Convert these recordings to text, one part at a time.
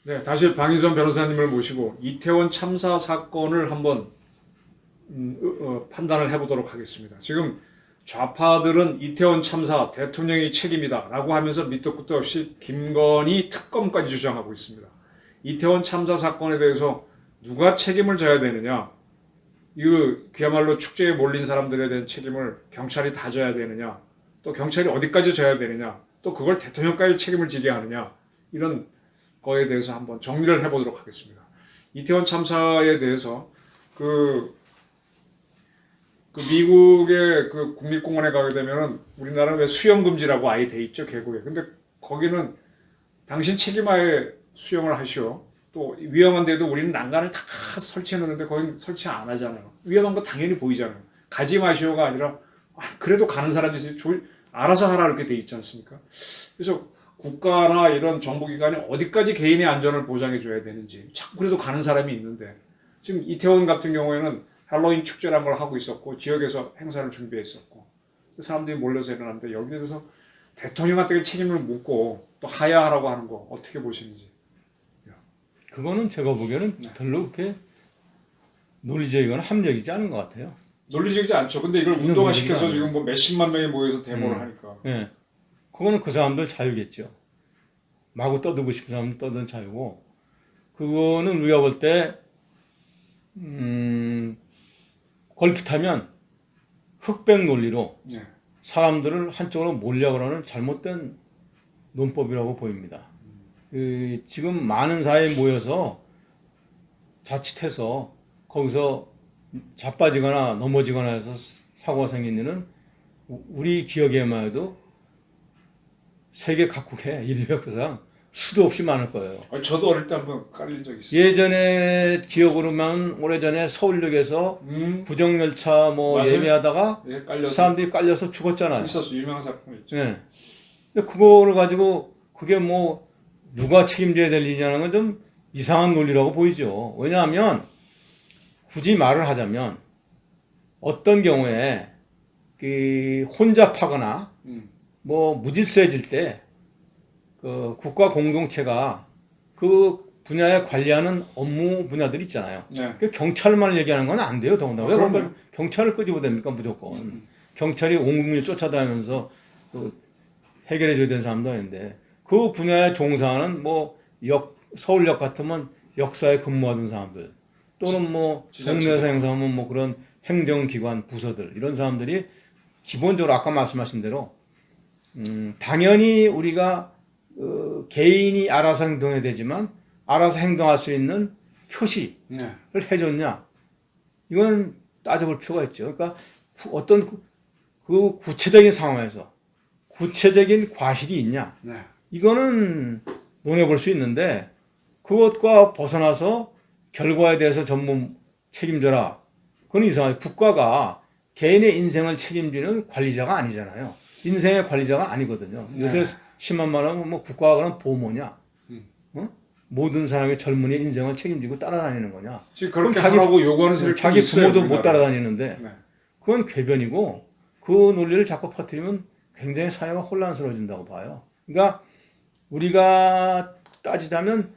네, 다시 방희선 변호사님을 모시고 이태원 참사 사건을 한번 판단을 해보도록 하겠습니다. 지금 좌파들은 이태원 참사 대통령이 책임이다 라고 하면서 밑도 끝도 없이 김건희 특검까지 주장하고 있습니다. 이태원 참사 사건에 대해서 누가 책임을 져야 되느냐, 이거 그야말로 축제에 몰린 사람들에 대한 책임을 경찰이 다 져야 되느냐, 또 경찰이 어디까지 져야 되느냐, 또 그걸 대통령까지 책임을 지게 하느냐, 이런 거에 대해서 한번 정리를 해보도록 하겠습니다. 이태원 참사에 대해서 미국의 그 국립공원에 가게 되면은 우리나라는 왜 수영 금지라고 아예 돼 있죠, 계곡에. 근데 거기는 당신 책임하에 수영을 하시오. 또 위험한 데도 우리는 난간을 다 설치해 놓는데 거긴 설치 안 하잖아요. 위험한 거 당연히 보이잖아요. 가지 마시오가 아니라 그래도 가는 사람이 있으니 알아서 하라 이렇게 돼 있지 않습니까? 그래서 국가나 이런 정부기관이 어디까지 개인의 안전을 보장해 줘야 되는지, 자꾸 그래도 가는 사람이 있는데, 지금 이태원 같은 경우에는 할로윈 축제라는 걸 하고 있었고 지역에서 행사를 준비했었고 사람들이 몰려서 일어났는데, 여기에 대해서 대통령한테 책임을 묻고 또 하야하라고 하는 거 어떻게 보시는지. 그거는 제가 보기에는 별로 그렇게 논리적이거나 합리적이지 않은 것 같아요. 논리적이지 않죠. 근데 이걸 운동화시켜서 지금 뭐 몇십만 명이 모여서 데모를 하니까. 네. 그거는 그 사람들 자유겠죠. 마구 떠들고 싶은 사람은 떠드는 자유고, 그거는 우리가 볼 때 걸핏하면 흑백 논리로 네. 사람들을 한쪽으로 몰려고 하는 잘못된 논법이라고 보입니다. 지금 많은 사회에 모여서 자칫해서 거기서 자빠지거나 넘어지거나 해서 사고가 생긴 일은 우리 기억에만 해도 세계 각국의 인류 역사상 수도 없이 많을 거예요. 저도 어릴 때 한번 깔린 적 있어요. 예전에 기억으로만 오래전에 서울역에서 부정열차 맞아요. 예매하다가 사람들이 깔려서 죽었잖아요. 있었어. 유명한 사건 있죠. 네. 근데 그거를 가지고 그게 뭐 누가 책임져야 될 일이냐는 건 좀 이상한 논리라고 보이죠. 왜냐하면 굳이 말을 하자면 어떤 경우에 혼잡하거나 뭐 무질서해질 때 그 국가 공동체가 그 분야에 관리하는 업무 분야들 있잖아요. 네. 그 경찰만 얘기하는 건 안 돼요. 더군다나 왜 경찰을 끄집어 댑니까 무조건. 경찰이 온 국민을 쫓아다니면서 해결해 줘야 되는 사람도 아닌데, 그 분야에 종사하는 뭐 서울역 같으면 역사에 근무하던 사람들, 또는 뭐 동네에서 행사하면 뭐 그런 행정기관 부서들, 이런 사람들이 기본적으로 아까 말씀하신 대로 당연히 우리가 개인이 알아서 행동해야 되지만 알아서 행동할 수 있는 표시를 해줬냐, 이건 따져볼 필요가 있죠. 그러니까 어떤 그 구체적인 상황에서 구체적인 과실이 있냐, 이거는 논해볼 수 있는데, 그것과 벗어나서 결과에 대해서 전부 책임져라, 그건 이상하죠. 국가가 개인의 인생을 책임지는 관리자가 아니잖아요. 인생의 관리자가 아니거든요. 요새 심한 말하면 뭐 국가가 그럼 보모냐? 모든 사람의 젊은이의 인생을 책임지고 따라다니는 거냐? 지금 그렇게 하라고 요구하는 사람이 자기 부모도 있어요, 못 따라다니는데. 네. 그건 궤변이고, 그 논리를 자꾸 퍼뜨리면 굉장히 사회가 혼란스러워진다고 봐요. 그러니까 우리가 따지자면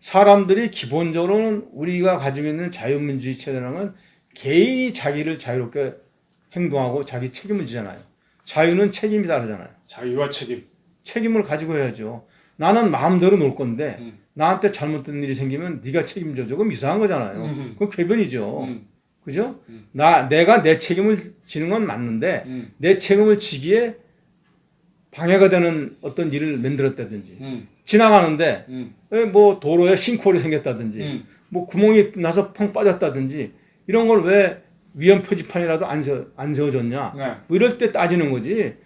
사람들이 기본적으로는 우리가 가지고 있는 자유민주주의 체제라는 개인이 자기를 자유롭게 행동하고 자기 책임을 지잖아요. 자유는 책임이 다르잖아요. 자유와 책임. 책임을 가지고 해야죠. 나는 마음대로 놀 건데 나한테 잘못된 일이 생기면 네가 책임져줘. 그럼 이상한 거잖아요. 그건 궤변이죠. 그죠? 내가 내 책임을 지는 건 맞는데 내 책임을 지기에 방해가 되는 어떤 일을 만들었다든지 지나가는데 뭐 도로에 싱크홀이 생겼다든지 뭐 구멍이 나서 펑 빠졌다든지, 이런 걸 왜 위험 표지판이라도 안 세워줬냐, 뭐 이럴 때 따지는 거지.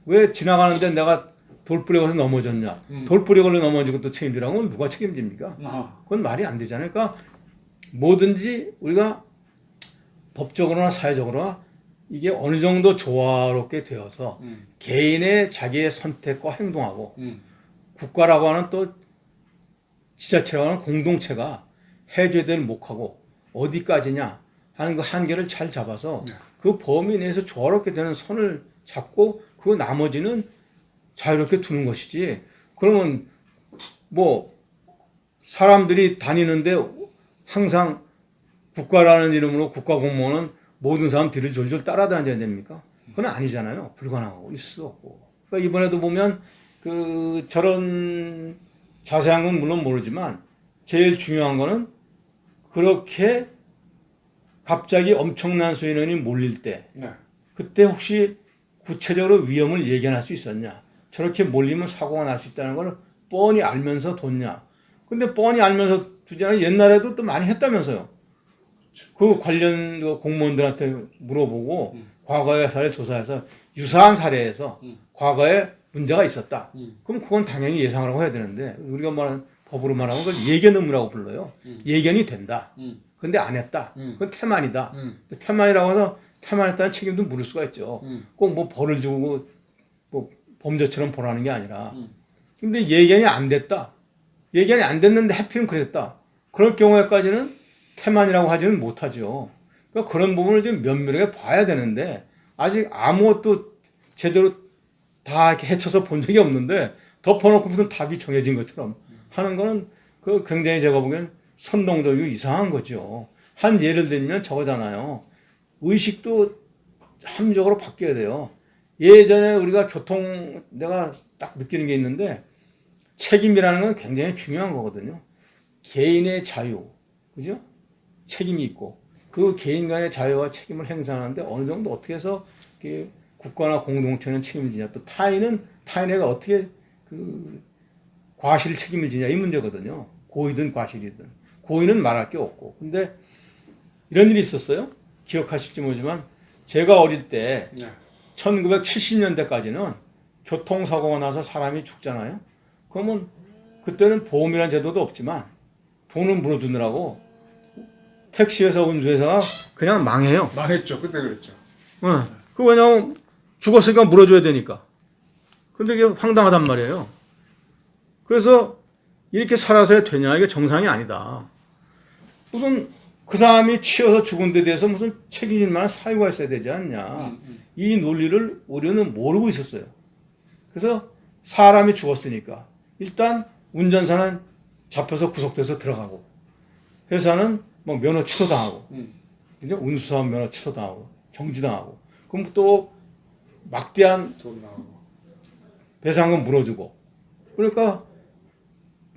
왜 지나가는데 내가 돌부리 걸려서 넘어졌냐, 돌부리 걸려 넘어지고 또 책임지라고 누가 책임집니까? 그건 말이 안 되잖아요. 그러니까 뭐든지 우리가 법적으로나 사회적으로나 이게 어느 정도 조화롭게 되어서 개인의 자기의 선택과 행동하고 국가라고 하는 또 지자체라고 하는 공동체가 해줘야 될 목하고 어디까지냐 하는 그 한계를 잘 잡아서 네. 그 범위 내에서 조화롭게 되는 선을 잡고 그 나머지는 자유롭게 두는 것이지. 그러면 뭐 사람들이 다니는데 항상 국가라는 이름으로 국가 공무원은 모든 사람 뒤를 졸졸 따라다녀야 됩니까? 그건 아니잖아요. 불가능하고 있을 수 없고. 그러니까 이번에도 보면 그 저런 자세한 건 물론 모르지만 제일 중요한 거는 그렇게 갑자기 엄청난 수의 인원이 몰릴 때 네. 그때 혹시 구체적으로 위험을 예견할 수 있었냐? 저렇게 몰리면 사고가 날 수 있다는 걸 뻔히 알면서 뒀냐? 근데 뻔히 알면서 두잖아요. 옛날에도 또 많이 했다면서요. 그 관련 그 공무원들한테 물어보고 과거의 사례를 조사해서 유사한 사례에서 과거에 문제가 있었다. 그럼 그건 당연히 예상을 하고 해야 되는데 우리가 말하는 법으로 말하면 그걸 예견 의무라고 불러요. 예견이 된다. 근데 안 했다. 그건 태만이다. 태만이라고 해서 태만했다는 책임도 물을 수가 있죠. 꼭 뭐 벌을 주고 뭐 범죄처럼 보라는 게 아니라. 근데 예견이 안 됐다. 예견이 안 됐는데 하필은 그랬다. 그럴 경우에까지는 태만이라고 하지는 못하죠. 그러니까 그런 부분을 좀 면밀하게 봐야 되는데 아직 아무것도 제대로 다 이렇게 헤쳐서 본 적이 없는데 덮어놓고 무슨 답이 정해진 것처럼 하는 거는 그 굉장히 제가 보기엔 선동적이고 이상한 거죠. 한 예를 들면 저거잖아요. 의식도 함적으로 바뀌어야 돼요. 예전에 우리가 내가 딱 느끼는 게 있는데 책임이라는 건 굉장히 중요한 거거든요. 개인의 자유, 그죠? 책임이 있고 그 개인 간의 자유와 책임을 행사하는데 어느 정도 어떻게 해서 국가나 공동체는 책임을 지냐 또 타인애가 어떻게 그 과실 책임을 지냐 이 문제거든요. 고의든 과실이든 고의는 말할 게 없고 근데 이런 일이 있었어요. 기억하실지 모르지만 제가 어릴 때 네. 1970년대까지는 교통사고가 나서 사람이 죽잖아요. 그러면 그때는 보험이라는 제도도 없지만 돈을 물어주느라고 택시회사 운수회사가 그냥 망해요. 망했죠. 그때 그랬죠. 그 왜냐면 죽었으니까 물어줘야 되니까. 근데 이게 황당하단 말이에요. 그래서 이렇게 살아서야 되냐 이게 정상이 아니다. 무슨 그 사람이 치여서 죽은 데 대해서 무슨 책임질 만한 사유가 있어야 되지 않냐. 이 논리를 우리는 모르고 있었어요. 그래서 사람이 죽었으니까 일단 운전사는 잡혀서 구속돼서 들어가고 회사는 뭐 면허 취소당하고 이제 운수사업 면허 취소당하고 정지당하고 그럼 또 막대한 돈 나오고. 배상금 물어주고 그러니까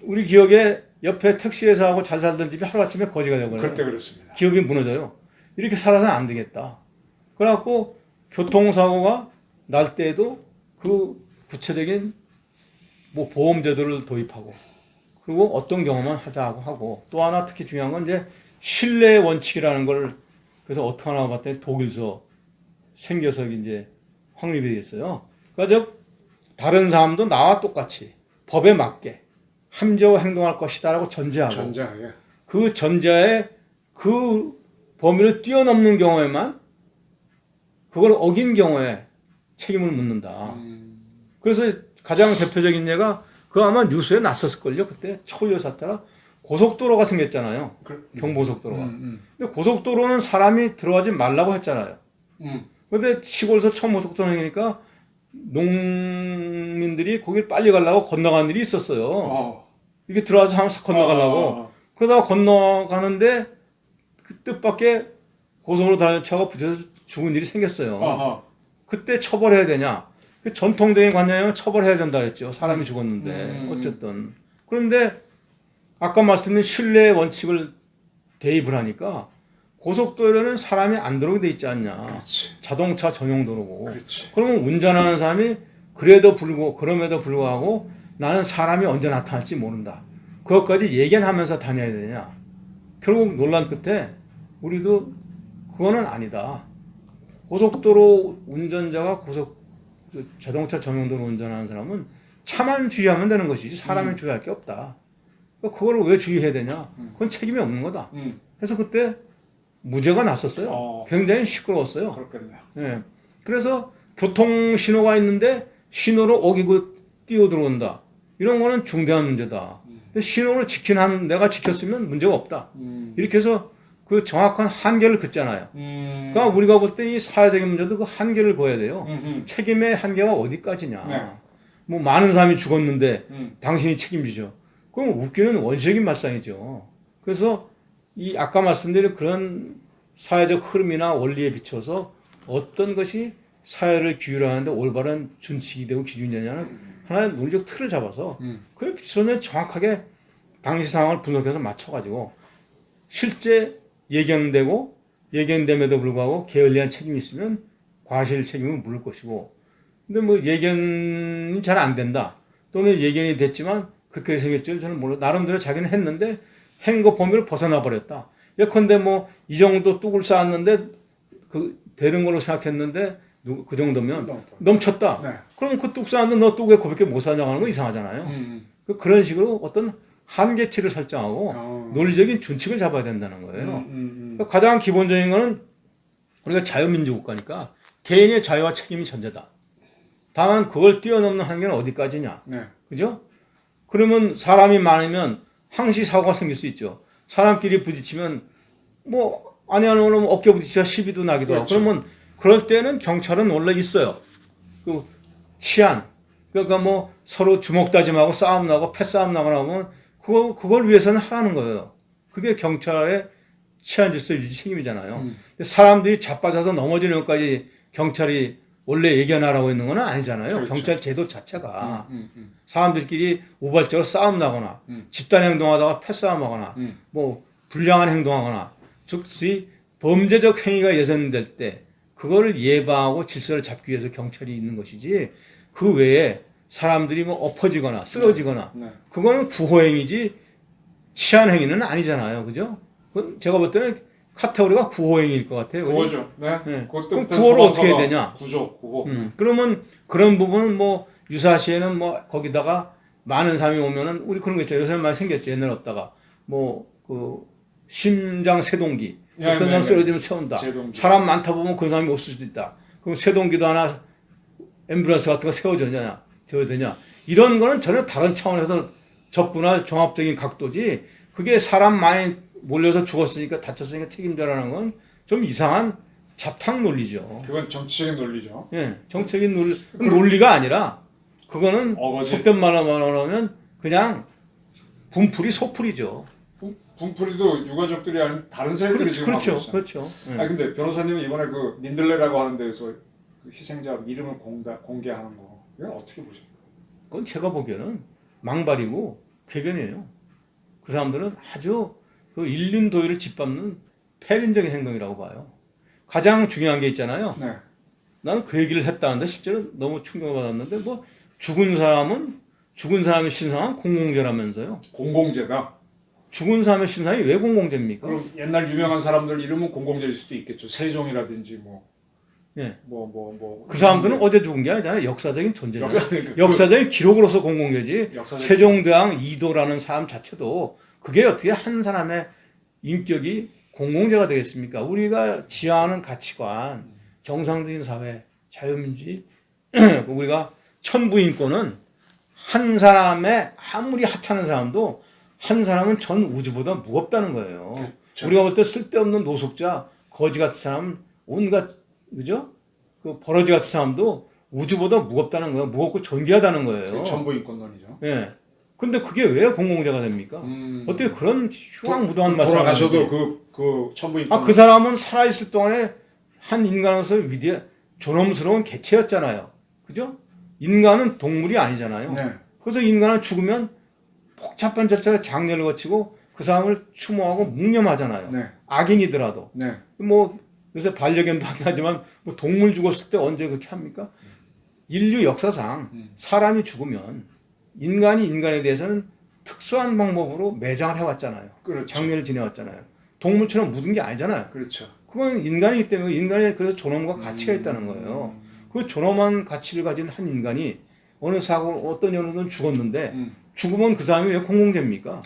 우리 기억에 옆에 택시회사하고 잘 살던 집이 하루아침에 거지가 되어버려요. 그때 그렇습니다. 기업이 무너져요. 이렇게 살아서는 안 되겠다. 그래갖고 교통사고가 날 때에도 그 구체적인 뭐 보험제도를 도입하고 그리고 어떤 경험만 하자고 하고 또 하나 특히 중요한 건 이제 신뢰 원칙이라는 걸 그래서 어떻게 하나 봤더니 독일서 생겨서 이제 확립이 됐어요. 그러니까 다른 사람도 나와 똑같이 법에 맞게 함정으로 행동할 것이다라고 전제하고 전자하게. 그 전제에 그 범위를 뛰어넘는 경우에만 그걸 어긴 경우에 책임을 묻는다. 그래서 가장 대표적인 예가 그 아마 뉴스에 났었을걸요. 그때 초유 사태라 고속도로가 생겼잖아요. 경부고속도로가. 근데 고속도로는 사람이 들어가지 말라고 했잖아요. 근데 시골에서 처음 고속도로 생기니까 농민들이 거길 빨리 가려고 건너간 일이 있었어요. 이게 들어와서 한번 싹 건너가려고. 그러다가 건너가는데 그 뜻밖의 고속으로 달린 차가 부딪혀서 죽은 일이 생겼어요. 그때 처벌해야 되냐? 그 전통적인 관념이면 처벌해야 된다 그랬죠. 사람이 죽었는데 어쨌든. 그런데 아까 말씀드린 신뢰 원칙을 대입을 하니까 고속도로에는 사람이 안 들어오게 돼 있지 않냐. 그렇지. 자동차 전용 도로고. 그렇지. 그러면 운전하는 사람이 그럼에도 불구하고 나는 사람이 언제 나타날지 모른다. 그것까지 예견하면서 다녀야 되냐. 결국 논란 끝에 우리도 그거는 아니다. 고속도로 운전자가 자동차 전용도로 운전하는 사람은 차만 주의하면 되는 것이지 사람이 주의할 게 없다. 그걸 왜 주의해야 되냐? 그건 책임이 없는 거다. 그래서 그때 무죄가 났었어요. 굉장히 시끄러웠어요. 그렇겠네요. 예. 그래서 교통 신호가 있는데 신호를 어기고 뛰어 들어온다. 이런 거는 중대한 문제다. 근데 신호를 내가 지켰으면 문제가 없다. 이렇게 해서 그 정확한 한계를 긋잖아요. 그러니까 우리가 볼 때 이 사회적인 문제도 그 한계를 그어야 돼요. 책임의 한계가 어디까지냐. 네. 뭐 많은 사람이 죽었는데 당신이 책임지죠. 그럼 웃기는 원시적인 말상이죠. 그래서 이 아까 말씀드린 그런 사회적 흐름이나 원리에 비춰서 어떤 것이 사회를 규율하는데 올바른 준칙이 되고 기준이 되냐는 하나의 논리적 틀을 잡아서 그에 비춰서 정확하게 당시 상황을 분석해서 맞춰가지고 실제 예견됨에도 불구하고 게을리한 책임이 있으면 과실 책임을 물을 것이고, 근데 뭐 예견이 잘 안 된다 또는 예견이 됐지만 그렇게 생겼줄 저는 몰라. 나름대로 자기는 했는데 행거 범위를 벗어나 버렸다. 예컨대 뭐 이 정도 뚝을 쌓았는데 그 되는 걸로 생각했는데 그 정도면 넘쳤다. 네. 그럼 그 뚝 쌓았는데 너 뚝에 그렇게 못 사냐고 하는 거 이상하잖아요. 그런 식으로 어떤 한계치를 설정하고 논리적인 준칙을 잡아야 된다는 거예요. 그러니까 가장 기본적인 거는 우리가 자유민주 국가니까 개인의 자유와 책임이 전제다. 다만 그걸 뛰어넘는 한계는 어디까지냐. 네. 그죠? 그러면 사람이 많으면 항시 사고가 생길 수 있죠. 사람끼리 부딪히면 뭐 아니 하면 어깨 부딪히다 시비도 나기도 그렇죠. 하고. 그러면 그럴 때는 경찰은 원래 있어요. 그 치안. 그러니까 뭐 서로 주먹 다짐하고 싸움 나고 패싸움 나거나 하면 그걸 위해서는 하라는 거예요. 그게 경찰의 치안 질서 유지 책임이잖아요. 근데 사람들이 자빠져서 넘어지는 것까지 경찰이 원래 예견하라고 있는 건 아니잖아요. 그렇죠. 경찰 제도 자체가 사람들끼리 우발적으로 싸움 나거나 집단 행동하다가 패싸움하거나 뭐 불량한 행동하거나 즉 범죄적 행위가 예상될 때 그거를 예방하고 질서를 잡기 위해서 경찰이 있는 것이지 그 외에 사람들이 뭐 엎어지거나 쓰러지거나 네. 그거는 구호행위지 치안 행위는 아니잖아요. 그죠? 그건 제가 볼 때는 카테고리가 구호행위일 것 같아요. 구호죠. 네. 네. 그것도 그럼 구호를 어떻게 해야 되냐? 구호. 그러면 그런 부분은 뭐 유사시에는 뭐 거기다가 많은 사람이 오면은 우리 그런 거 있잖아요. 요새는 많이 생겼죠. 옛날에 없다가 뭐 그 심장 세동기 네, 어떤 사람 쓰러지면 세운다. 제동기. 사람 많다 보면 그런 사람이 없을 수도 있다. 그럼 세동기도 하나 앰뷸런스 같은 거 세워줘야 되냐? 이런 거는 전혀 다른 차원에서 접근할 종합적인 각도지. 그게 사람 많이 몰려서 죽었으니까 다쳤으니까 책임져라는 건 좀 이상한 잡탕 논리죠. 그건 정치적인 논리죠. 예, 정책인 논리가 아니라 그거는 어거지. 속된 말로 말하면 그냥 분풀이 소풀이죠. 분풀이도 유가족들이 아닌 다른 세력들이 지금 그렇죠, 하고 있어요. 그렇죠. 예. 아 근데 변호사님은 이번에 그 민들레라고 하는 데에서 그 희생자 이름을 공개하는 거 이건 어떻게 보십니까? 그건 제가 보기에는 망발이고 궤변이에요. 그 사람들은 아주 그 인륜 도의를 짓밟는 폐륜적인 행동이라고 봐요. 가장 중요한 게 있잖아요. 네. 나는 그 얘기를 했다는데 실제로 너무 충격을 받았는데 뭐 죽은 사람의 신상은 공공재라면서요. 공공재다. 죽은 사람의 신상이 왜 공공재입니까? 그럼 옛날 유명한 사람들 이름은 공공재일 수도 있겠죠. 세종이라든지 예. 그 그 사람들은 어제 죽은 게 아니잖아요. 역사적인 존재죠. 그러니까 역사적인 기록으로서 공공재지. 역사적인- 세종대왕 이도라는 사람 자체도 그게 어떻게 한 사람의 인격이 공공재가 되겠습니까? 우리가 지향하는 가치관, 정상적인 사회, 자유민주주의, 우리가 천부인권은 한 사람의 아무리 하찮은 사람도 한 사람은 전 우주보다 무겁다는 거예요. 그렇죠. 우리가 볼 때 쓸데없는 노숙자, 거지 같은 사람, 온갖 그죠? 그 버러지 같은 사람도 우주보다 무겁다는 거예요. 무겁고 존귀하다는 거예요. 전부인권론이죠. 예. 근데 그게 왜 공공재가 됩니까? 어떻게 그런 흉악무도한 말씀을 돌아가셔도 하는지. 그 천부인권. 그 사람은 살아있을 동안에 한 인간으로서 존엄스러운 개체였잖아요. 그죠? 인간은 동물이 아니잖아요. 네. 그래서 인간은 죽으면 복잡한 절차의 장례를 거치고 그 사람을 추모하고 묵념하잖아요. 네. 악인이더라도. 네. 뭐 요새 반려견도 하긴 하지만 뭐 동물 죽었을 때 언제 그렇게 합니까? 인류 역사상 사람이 죽으면 인간이 인간에 대해서는 특수한 방법으로 매장을 해왔잖아요. 그렇죠. 장례를 지내왔잖아요. 동물처럼 묻은 게 아니잖아요. 그렇죠. 그건 인간이기 때문에 인간에 그래서 존엄과 가치가 있다는 거예요. 그 존엄한 가치를 가진 한 인간이 어느 사고 어떤 연우는 죽었는데 죽으면 그 사람이 왜 공공재입니까?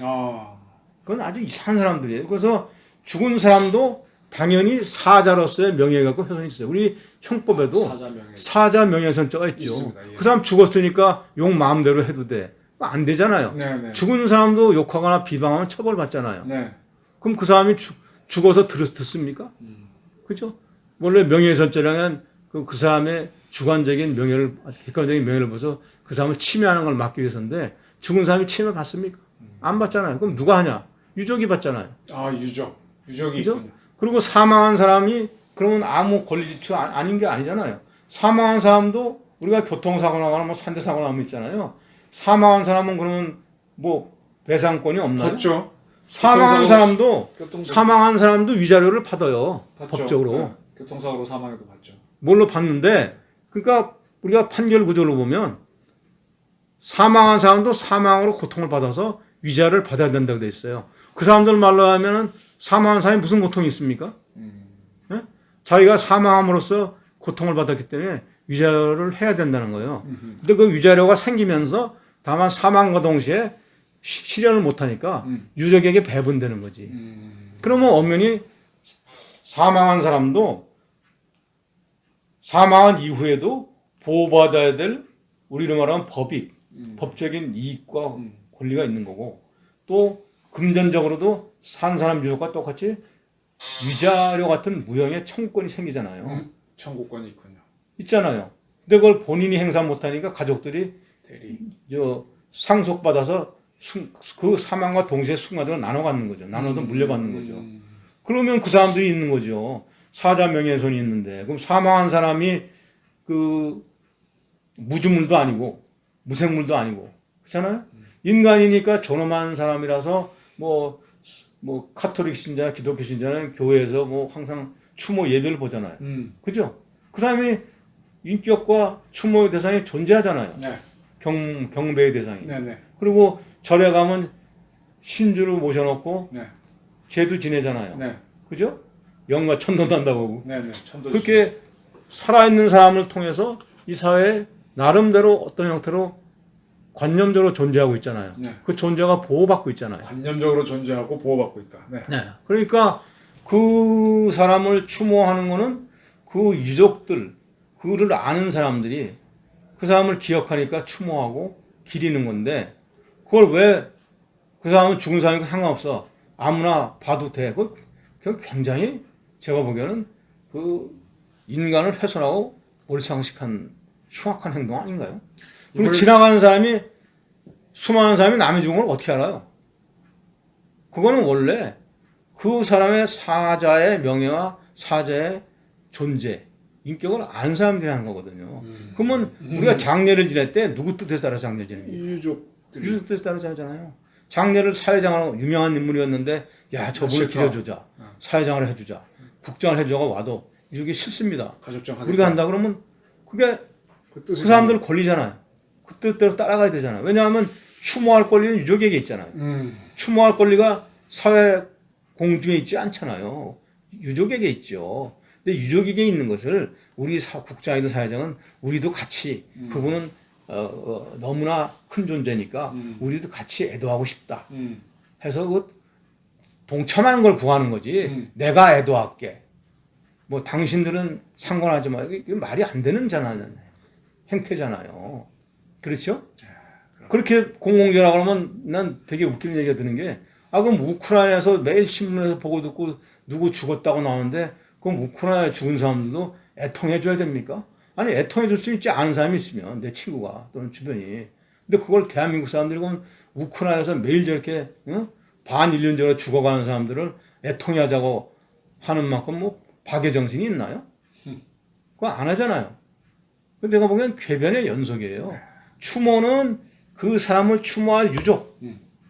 그건 아주 이상한 사람들이에요. 그래서 죽은 사람도 당연히 사자로서의 명예가 갖고 훼손이 있어요. 우리 형법에도 사자 명예훼손죄가 있죠. 있습니다. 예. 그 사람 죽었으니까 욕 마음대로 해도 돼. 안 되잖아요. 네. 죽은 사람도 욕하거나 비방하면 처벌받잖아요. 네. 그럼 그 사람이 죽어서 듣습니까? 그죠? 원래 명예훼손죄라면 그 사람의 주관적인 명예를, 객관적인 명예를 보서 그 사람을 침해하는 걸 막기 위해서인데 죽은 사람이 침해 받습니까? 안 받잖아요. 그럼 누가 하냐? 유족이 받잖아요. 아, 유족이 그죠? 있군요. 그리고 사망한 사람이 그러면 아무 권리지투 아닌 게 아니잖아요. 사망한 사람도 우리가 교통사고 나거나 뭐 산재사고 나면 있잖아요. 사망한 사람은 그러면 뭐 배상권이 없나요? 받죠. 사망한 사람도 교통사고 사망한 사람도 위자료를 받아요. 받죠. 법적으로. 네. 교통사고로 사망해도 받죠. 뭘로 받는데 그러니까 우리가 판결 구조로 보면 사망한 사람도 사망으로 고통을 받아서 위자료를 받아야 된다고 돼 있어요. 그 사람들 말로 하면은 사망한 사람이 무슨 고통이 있습니까? 예? 자기가 사망함으로써 고통을 받았기 때문에 위자료를 해야 된다는 거예요. 근데 그 위자료가 생기면서 다만 사망과 동시에 실현을 못하니까 유족에게 배분되는 거지. 그러면 엄연히 사망한 사람도 사망한 이후에도 보호받아야 될 우리로 말하면 법적인 이익과 권리가 있는 거고 또 금전적으로도 산 사람 유족과 똑같이 위자료 같은 무형의 청구권이 생기잖아요. 청구권이 있군요. 있잖아요. 근데 그걸 본인이 행사 못하니까 가족들이 대리. 상속받아서 그 사망과 동시에 순간적으로 나눠 갖는 거죠. 나눠서 물려받는 거죠. 그러면 그 사람들이 있는 거죠. 사자 명예훼손이 있는데 그럼 사망한 사람이 그 무주물도 아니고 무생물도 아니고 그렇잖아요. 인간이니까 존엄한 사람이라서 뭐 카톨릭 신자, 기독교 신자는 교회에서 뭐 항상 추모 예배를 보잖아요. 그죠? 그 사람이 인격과 추모의 대상이 존재하잖아요. 네. 경배의 대상이. 네네. 그리고 절에 가면 신주를 모셔놓고 네. 제도 지내잖아요. 네. 그죠? 영과 천도도 한다고 하고. 네네. 천도. 그렇게 살아있는 사람을 통해서 이 사회에 나름대로 어떤 형태로 관념적으로 존재하고 있잖아요. 네. 그 존재가 보호받고 있잖아요. 관념적으로 존재하고 보호받고 있다. 네. 네. 그러니까 그 사람을 추모하는 거는 그 유족들, 그를 아는 사람들이 그 사람을 기억하니까 추모하고 기리는 건데 그걸 왜 그 사람은 죽은 사람이니까 상관없어. 아무나 봐도 돼. 그거 굉장히 제가 보기에는 그 인간을 훼손하고 몰상식한 흉악한 행동 아닌가요? 그리고 지나가는 사람이 수많은 사람이 남의 죽은 걸 어떻게 알아요? 그거는 원래 그 사람의 사자의 명예와 사자의 존재, 인격을 아는 사람들이 하는 거거든요. 그러면 우리가 장례를 지낼 때 누구 뜻에 따라 장례 지내는 거예요? 유족들이. 유족 뜻에 따라 지내잖아요. 장례를 사회장으로 유명한 인물이었는데 야 저분을 기려주자, 사회장을 해주자, 국장을 해주자가 와도 이게 싫습니다. 가족장 하겠다. 우리가 한다 그러면 그게 그 사람들 권리잖아요. 그 뜻대로 따라가야 되잖아요. 왜냐하면 추모할 권리는 유족에게 있잖아요. 추모할 권리가 사회 공중에 있지 않잖아요. 유족에게 있죠. 근데 유족에게 있는 것을 우리 국장이든 사회장은 우리도 같이 그분은 너무나 큰 존재니까 우리도 같이 애도하고 싶다. 해서 그 동참하는 걸 구하는 거지. 내가 애도할게. 뭐 당신들은 상관하지 마. 이게 말이 안 되는 행태잖아요. 그렇죠? 그렇게 공공재라고 하면 난 되게 웃기는 얘기가 드는 게 그럼 우크라이나에서 매일 신문에서 보고 듣고 누구 죽었다고 나오는데 그럼 우크라이나에 죽은 사람들도 애통해 줘야 됩니까? 아니 애통해 줄 수 있지 않은 사람이 있으면 내 친구가 또는 주변이 근데 그걸 대한민국 사람들이 그럼 우크라이나에서 매일 저렇게 반인륜적으로 죽어가는 사람들을 애통해 하자고 하는 만큼 뭐 박애 정신이 있나요? 그거 안 하잖아요. 근데 내가 보기엔 궤변의 연속이에요. 추모는 그 사람을 추모할 유족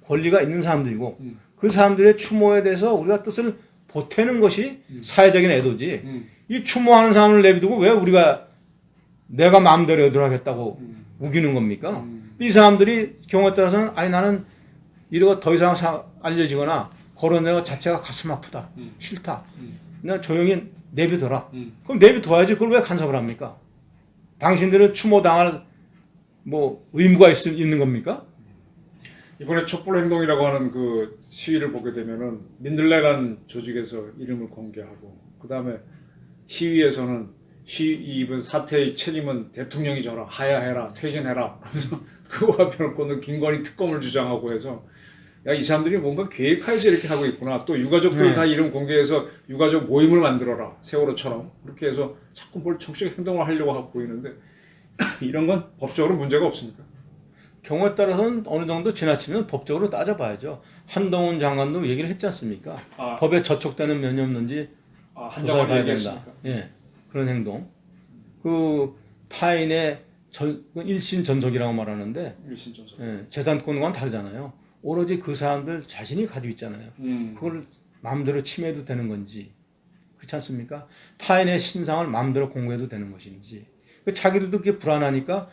권리가 있는 사람들이고 그 사람들의 추모에 대해서 우리가 뜻을 보태는 것이 사회적인 애도지. 이 추모하는 사람을 내비두고 왜 우리가 내가 마음대로 애도를 하겠다고 우기는 겁니까? 이 사람들이 경우에 따라서는 아니 나는 이러고 더 이상 알려지거나 거론되는 것 자체가 가슴 아프다. 싫다. 나 조용히 내비둬라. 그럼 내비둬야지. 그걸 왜 간섭을 합니까? 당신들은 추모당할 뭐 의무가 있는 겁니까? 이번에 촛불행동이라고 하는 그 시위를 보게 되면은 민들레라는 조직에서 이름을 공개하고 그 다음에 시위에서는 이번 사태의 책임은 대통령이 져라, 하야해라, 퇴진해라. 그래서 그거 앞에놓고는 김건희 특검을 주장하고 해서 야, 이 사람들이 뭔가 계획하여서 이렇게 하고 있구나. 또 유가족들 다 이름 공개해서 유가족 모임을 만들어라. 세월호처럼. 그렇게 해서 자꾸 뭘 정치적 행동을 하려고 하고 보이는데 이런 건 법적으로 문제가 없습니까? 경우에 따라서는 어느 정도 지나치면 법적으로 따져봐야죠. 한동훈 장관도 얘기를 했지 않습니까? 아. 법에 저촉되는 면이 없는지 한 조사해 장관 봐야 얘기했으니까. 된다. 예, 그런 행동. 그 타인의 일신 전속이라고 말하는데 일신전속. 예, 재산권과는 다르잖아요. 오로지 그 사람들 자신이 가지고 있잖아요. 그걸 마음대로 침해해도 되는 건지 그렇지 않습니까? 타인의 신상을 마음대로 공개해도 되는 것인지 자기들도 그게 불안하니까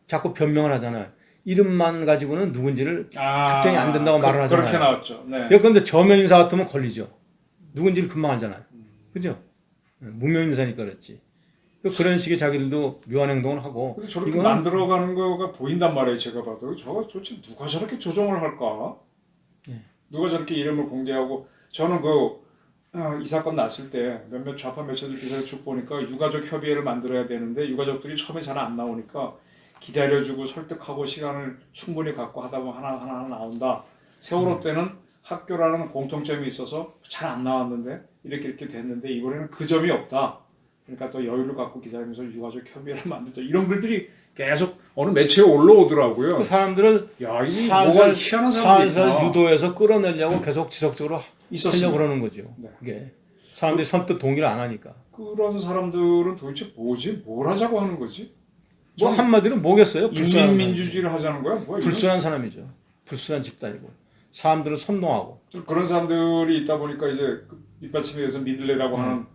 자꾸 변명을 하잖아요. 이름만 가지고는 누군지를 특정이 안 된다고 말을 하잖아요. 그렇게 나왔죠. 네. 그런데 저명 인사 같으면 걸리죠. 누군지를 금방 알잖아요. 그죠? 무명 인사니까 그렇지. 그런 식의 자기들도 묘한 행동을 하고. 근데 저렇게 이거는 만들어가는 거가 보인단 말이에요. 제가 봐도 저거 도대체 누가 저렇게 조정을 할까? 예. 누가 저렇게 이름을 공개하고 저는 이 사건 났을 때 몇몇 좌파 매체들 기사를 쭉 보니까 유가족 협의회를 만들어야 되는데 유가족들이 처음에 잘 안 나오니까 기다려주고 설득하고 시간을 충분히 갖고 하다 보면 하나 나온다. 세월호 때는 학교라는 공통점이 있어서 잘 안 나왔는데 이렇게 됐는데 이번에는 그 점이 없다. 그러니까 또 여유를 갖고 기다리면서 유가족 협의회를 만들자. 이런 글들이 계속 어느 매체에 올라오더라고요. 그 사람들을 야, 이게 뭐가 희한한 사람들이 살살 있구나. 유도해서 끌어내려고 계속 지속적으로 있었습니다. 하려고 그러는 거죠. 네. 그게 사람들이 선뜻 동의를 안 하니까. 그런 사람들은 도대체 뭐지? 뭘 하자고 하는 거지? 뭐 한마디로 뭐겠어요? 불순한 인민민주주의를 하자는 거야? 뭐야? 이건? 불순한 사람이죠. 불순한 집단이고 사람들을 선동하고. 그런 사람들이 있다 보니까 이제 밑받침에 의해서 믿을래라고 하는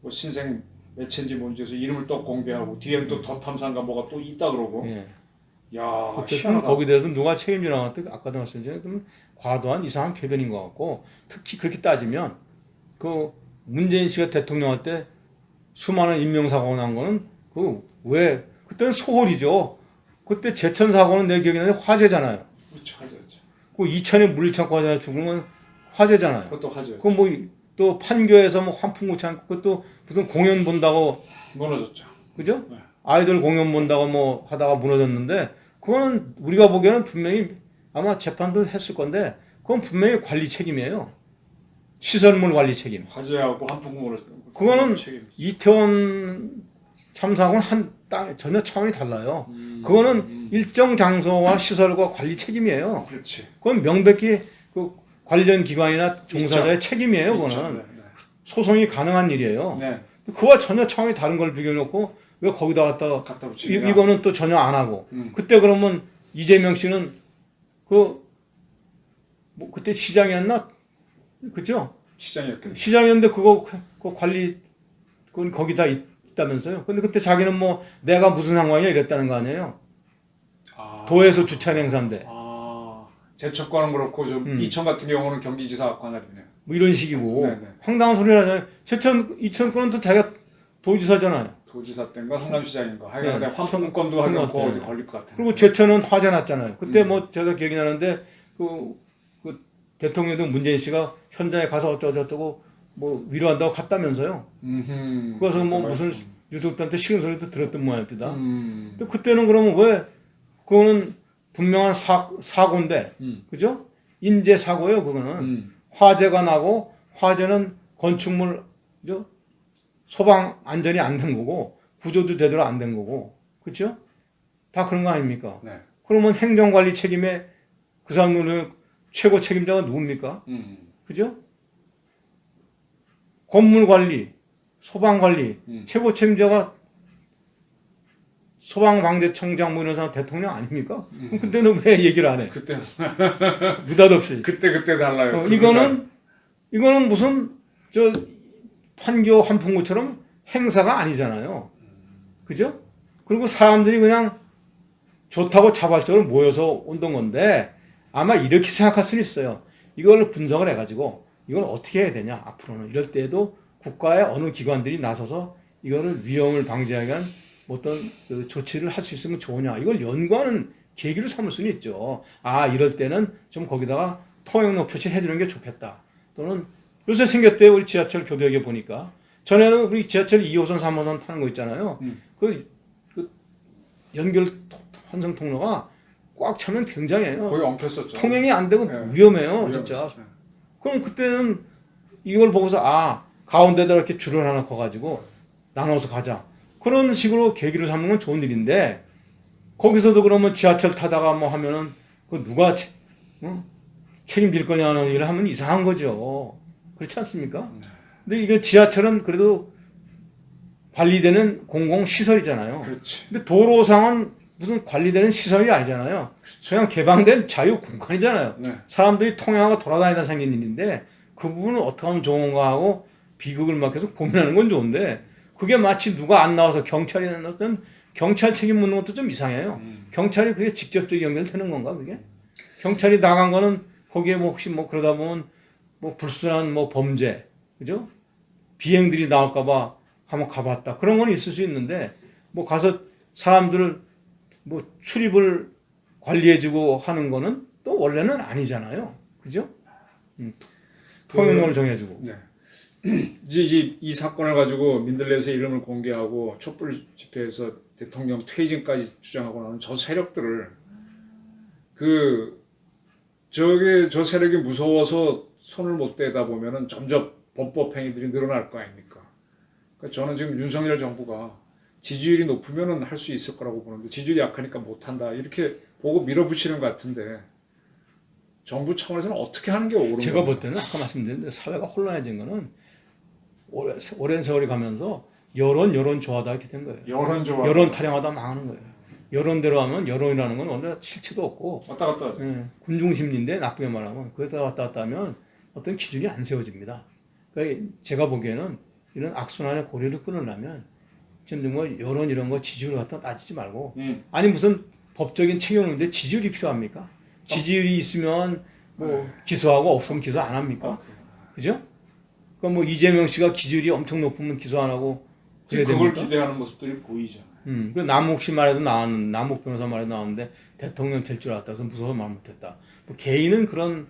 뭐 신생 매체인지 뭔지 해서 이름을 또 공개하고 뒤에는 또 더 탐사인가 뭐가 또 있다 그러고. 예. 야, 어쨌든 희한하다. 거기에 대해서 누가 책임지나 할때 아까도 말씀드린 좀 과도한 이상한 궤변인 것 같고 특히 그렇게 따지면 그 문재인 씨가 대통령 할 때 수많은 인명사고가 난 거는 왜 그때는 소홀이죠. 그때 제천 사고는 내 기억이 나는데 화재잖아요. 그렇죠, 하죠. 그 이천에 물리창고 하자 죽은 건 화재잖아요. 그것도 하죠. 그 뭐 또 판교에서 뭐 환풍구치 않고 그것도 무슨 공연 본다고 무너졌죠. 그죠? 네. 아이돌 공연 본다고 뭐 하다가 무너졌는데 그거는 우리가 보기에는 분명히 아마 재판도 했을 건데 그건 분명히 관리 책임이에요. 시설물 관리 책임. 화재하고 한풍구로 그거는 책임. 이태원 참사하고는 전혀 차원이 달라요. 그거는 일정 장소와 시설과 관리 책임이에요. 그렇지. 그건 명백히 그 관련 기관이나 종사자의 책임이에요. 그거는 있죠. 네, 소송이 가능한 일이에요. 네. 그와 전혀 차원이 다른 걸 비교해놓고 왜 거기다 갖다 갖다 붙이냐. 이거는 또 전혀 안 하고 그때 그러면 이재명 씨는 뭐 그때 시장이었나 그죠? 시장이었겠네. 시장이었는데 그 관리 그건 거기다 있다면서요? 근데 그때 자기는 뭐 내가 무슨 상관이야 이랬다는 거 아니에요? 도에서 주최한 행사인데 제천과는 그렇고 좀 이천 같은 경우는 경기지사 관할이네요. 뭐 이런 식이고 네네. 황당한 소리를 하잖아요. 이천 거는 또 자기가 도지사잖아요. 도지사 때인가 성남시장인가 하여간 네. 환풍권도 하면 선거 때. 어디 걸릴 것 같아요. 그리고 제천은 화재 났잖아요. 그때 뭐 제가 기억이 나는데 그 대통령도 문재인 씨가 현장에 가서 어쩌고저쩌고 뭐 위로한다고 갔다면서요. 그래서 뭐 무슨 유족들한테 싫은 소리도 들었던 모양입니다. 근데 그때는 그러면 왜 그거는 분명한 사고인데 그죠? 인재 사고예요. 그거는 화재가 나고 화재는 건축물 그죠? 소방 안전이 안 된 거고 구조도 제대로 안 된 거고 그렇죠? 다 그런 거 아닙니까? 네. 그러면 행정관리 책임에 그 사람들은 최고 책임자가 누굽니까? 그죠? 건물관리, 소방관리 최고 책임자가 소방방재청장 뭐 이런 사람 대통령 아닙니까? 그럼 그때는 왜 얘기를 안 해? 그때 느닷없이. 그때 달라요. 이거는 무슨 저 판교 한풍구처럼 행사가 아니잖아요. 그죠? 그리고 사람들이 그냥 좋다고 자발적으로 모여서 온던 건데 아마 이렇게 생각할 수는 있어요. 이걸 분석을 해가지고 이걸 어떻게 해야 되냐 앞으로는 이럴 때에도 국가의 어느 기관들이 나서서 이거를 위험을 방지하기 위한 어떤 그 조치를 할 수 있으면 좋으냐 이걸 연구하는 계기를 삼을 수는 있죠. 이럴 때는 좀 거기다가 통행로 표시를 해주는 게 좋겠다. 또는 요새 생겼대요. 우리 지하철 교대역에 보니까 전에는 우리 지하철 2호선, 3호선 타는 거 있잖아요. 그 연결 환승 통로가 꽉 차면 굉장해요. 거의 엉켰었죠. 통행이 안 되고 네. 위험해요, 진짜. 네. 그럼 그때는 이걸 보고서 가운데다 이렇게 줄을 하나 커가지고 나눠서 가자. 그런 식으로 계기를 삼는 건 좋은 일인데 거기서도 그러면 지하철 타다가 뭐 하면은 그 누가 책임질 거냐는 얘기를 하면 이상한 거죠. 그렇지 않습니까? 근데 이게 지하철은 그래도 관리되는 공공시설이잖아요. 그렇지. 근데 도로상은 무슨 관리되는 시설이 아니잖아요. 그냥 개방된 자유 공간이잖아요. 네. 사람들이 통행하고 돌아다니다 생긴 일인데 그 부분을 어떻게 하면 좋은가 하고 비극을 막 계속 고민하는 건 좋은데 그게 마치 누가 안 나와서 경찰이 어떤 경찰 책임 묻는 것도 좀 이상해요. 경찰이 그게 직접적인 연결되는 건가 그게? 경찰이 나간 거는 거기에 뭐 혹시 뭐 그러다 보면 뭐 불순한 뭐 범죄, 그죠? 비행들이 나올까봐 한번 가봤다. 그런 건 있을 수 있는데 뭐 가서 사람들을 뭐 출입을 관리해주고 하는 거는 또 원래는 아니잖아요. 그죠? 통행료를 정해주고. 네. 이제 이 사건을 가지고 민들레에서 이름을 공개하고 촛불 집회에서 대통령 퇴진까지 주장하고 나는 저 세력들을 저 세력이 무서워서 손을 못 대다 보면은 점점 범법 행위들이 늘어날 거 아닙니까? 그러니까 저는 지금 윤석열 정부가 지지율이 높으면은 할 수 있을 거라고 보는데 지지율이 약하니까 못 한다 이렇게 보고 밀어붙이는 것 같은데 정부 차원에서는 어떻게 하는 게 옳은 겁니까? 제가 볼 때는 아까 말씀드린 대로 사회가 혼란해진 거는 오랜 세월이 가면서 여론 좋아하다 이렇게 된 거예요. 여론 타령하다 망하는 거예요. 여론대로 하면 여론이라는 건 원래 실체도 없고 왔다 갔다 하죠. 군중 심리인데 나쁘게 말하면 거기다 왔다 갔다 하면 어떤 기준이 안 세워집니다. 그러니까 제가 보기에는 이런 악순환의 고리를 끊으려면 지금 뭐 여론 이런 거 지지율 갖다 따지지 말고 아니 무슨 법적인 책임인데 지지율이 필요합니까? 지지율이 있으면 뭐 기소하고 없으면 기소 안 합니까? 그죠? 그러니까 뭐 이재명 씨가 기질이 엄청 높으면 기소 안 하고 그래야 그걸 됩니까? 기대하는 모습들이 보이잖아요. 그 남욱 씨 말에도 남욱 변호사 말에 나왔는데 대통령 될 줄 알았다. 그래서 무서워 말 못했다. 뭐 개인은 그런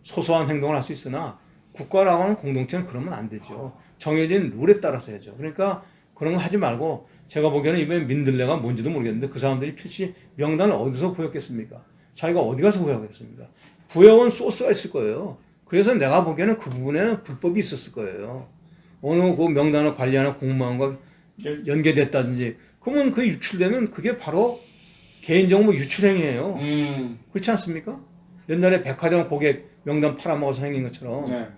소소한 행동을 할 수 있으나 국가라고 하는 공동체는 그러면 안 되죠. 정해진 룰에 따라서 해야죠. 그러니까 그런 거 하지 말고 제가 보기에는 이번에 민들레가 뭔지도 모르겠는데 그 사람들이 필시 명단을 어디서 구했겠습니까? 자기가 어디 가서 구해오겠습니까? 구해온 소스가 있을 거예요. 그래서 내가 보기에는 그 부분에는 불법이 있었을 거예요. 어느 그 명단을 관리하는 공무원과 연계됐다든지 그러면 그 유출되면 그게 바로 개인정보 유출행위예요. 그렇지 않습니까? 옛날에 백화점 고객 명단 팔아먹어서 생긴 것처럼. 네.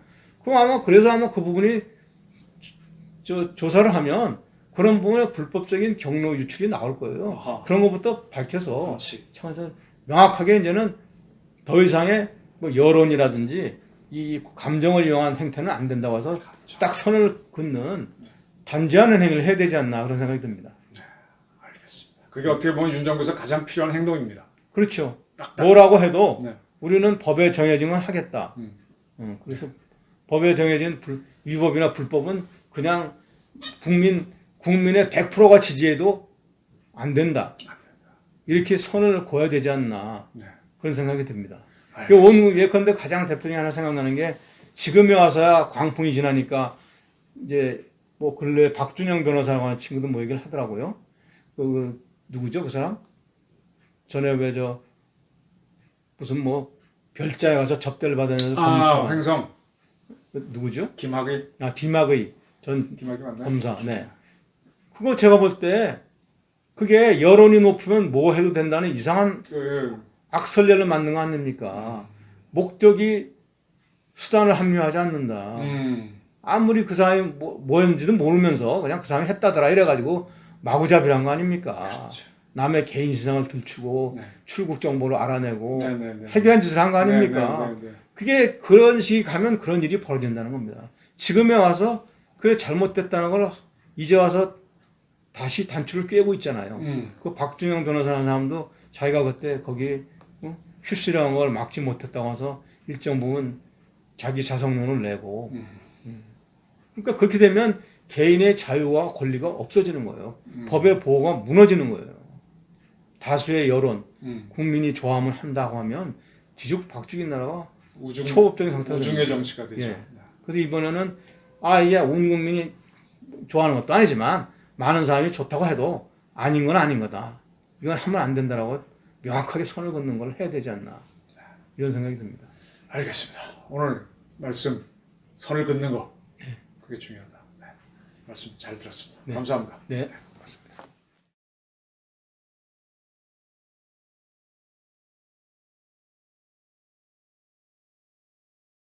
그럼 그래서 아마 그 부분이 조사를 하면 그런 부분에 불법적인 경로 유출이 나올 거예요. 아하. 그런 것부터 밝혀서 그렇지. 참아서 명확하게 이제는 더 이상의 뭐 여론이라든지 이 감정을 이용한 행태는 안 된다고 해서 딱 선을 긋는 단죄하는 행위를 해야 되지 않나 그런 생각이 듭니다. 알겠습니다. 그게 어떻게 보면 윤 정부에서 가장 필요한 행동입니다. 그렇죠. 딱딱. 뭐라고 해도 네. 우리는 법에 정해진 건 하겠다. 그래서 법에 정해진 위법이나 불법은 그냥 국민의 100%가 지지해도 안 된다. 이렇게 선을 그어야 되지 않나 네. 그런 생각이 듭니다. 알겠습니다. 예컨대 가장 대표적인 하나 생각나는 게 지금에 와서야 광풍이 지나니까 이제 뭐 근래 박준영 변호사라고 하는 친구도 뭐 얘기를 하더라고요. 누구죠 그 사람? 전에 왜 무슨 뭐 별자에 가서 접대를 받았는데 횡성 누구죠? 김학의 디막의 전 김학의 맞나요? 검사. 네. 그거 제가 볼 때 그게 여론이 높으면 뭐 해도 된다는 이상한 악설례를 만든 거 아닙니까? 목적이 수단을 합리화하지 않는다. 아무리 그 사람이 뭐였는지도 모르면서 그냥 그 사람이 했다더라 이래가지고 마구잡이란 거 아닙니까? 그렇죠. 남의 개인 신상을 들추고 네. 출국 정보를 알아내고 네네네. 해괴한 짓을 한 거 아닙니까? 네네네. 그게 그런 식이 가면 그런 일이 벌어진다는 겁니다. 지금에 와서 그게 잘못됐다는 걸 이제 와서 다시 단추를 꿰고 있잖아요. 그 박준영 변호사라는 사람도 자기가 그때 거기 휩쓸려간 걸 막지 못했다고 해서 일정 부분 자기 자성론을 내고 그러니까 그렇게 되면 개인의 자유와 권리가 없어지는 거예요. 법의 보호가 무너지는 거예요. 다수의 여론, 국민이 좋아하면 한다고 하면 뒤죽박죽인 나라가 초법적인 상태가 우중의 됩니다. 정치가 되죠. 예. 그래서 이번에는 이게 온 국민이 좋아하는 것도 아니지만 많은 사람이 좋다고 해도 아닌 건 아닌 거다. 이건 하면 안 된다라고 명확하게 선을 긋는 걸 해야 되지 않나 이런 생각이 듭니다. 알겠습니다. 오늘 말씀 선을 긋는 거 그게 중요하다. 네. 말씀 잘 들었습니다. 네. 감사합니다. 네.